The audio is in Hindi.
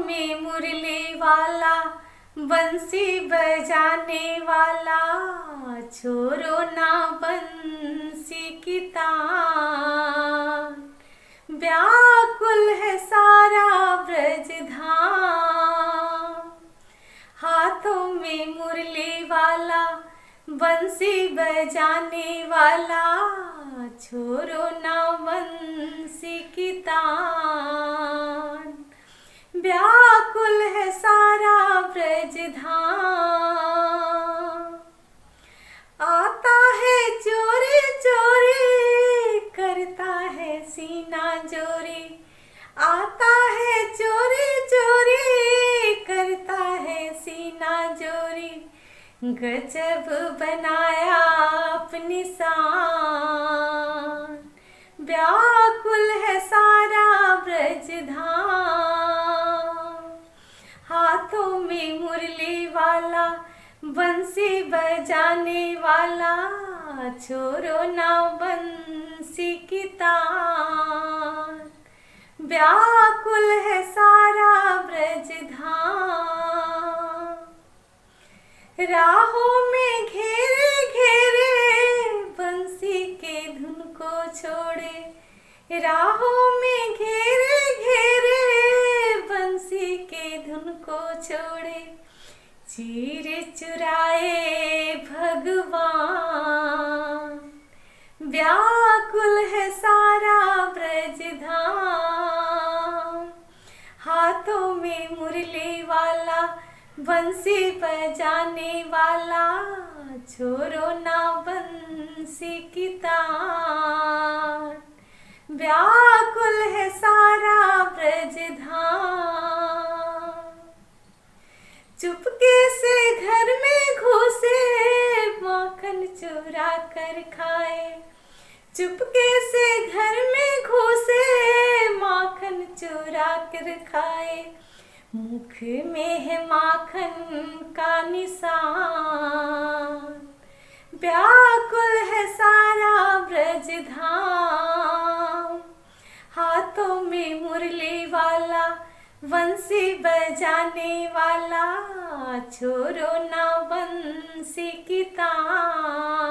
में मुरली वाला, बंसी बजाने वाला, छोड़ो ना बंसी की तान। व्याकुल है सारा ब्रज धाम। हाथों में मुरली वाला, बंसी बजाने वाला, छोड़ो ना बंसी की तान। व्याकुल है सारा ब्रज धाम। आता है चोरी चोरी, करता है सीना जोरी। आता है चोरी चोरी, करता है सीना जोरी। गजब बनाया अपनी शान। व्याकुल है सारा ब्रज धाम। हाथों में मुरली वाला, बंसी बजाने वाला, छोड़ो ना बंसी की तान। व्याकुल है सारा ब्रज धाम। राहों में घेरे घेरे, बंसी के धुन को छोड़े। राहों में घेरे घेरे, बंसी के धुन को छोड़े। चीर चुराए भगवान। व्याकुल है सारा ब्रज धाम। हाथों में मुरली वाला, बंसी बजाने वाला, छोड़ो ना बंसी की तान। व्याकुल है सारा ब्रज धाम। चुपके से घर में घुसे, माखन चुरा कर खाए। चुपके से घर में घुसे, माखन चुरा कर खाए। मुख में है माखन का निशान। व्याकुल है सारा ब्रज धाम। हाथों में मुरली वाला, बंसी बजाने वाला, छोड़ो ना बंसी की तान।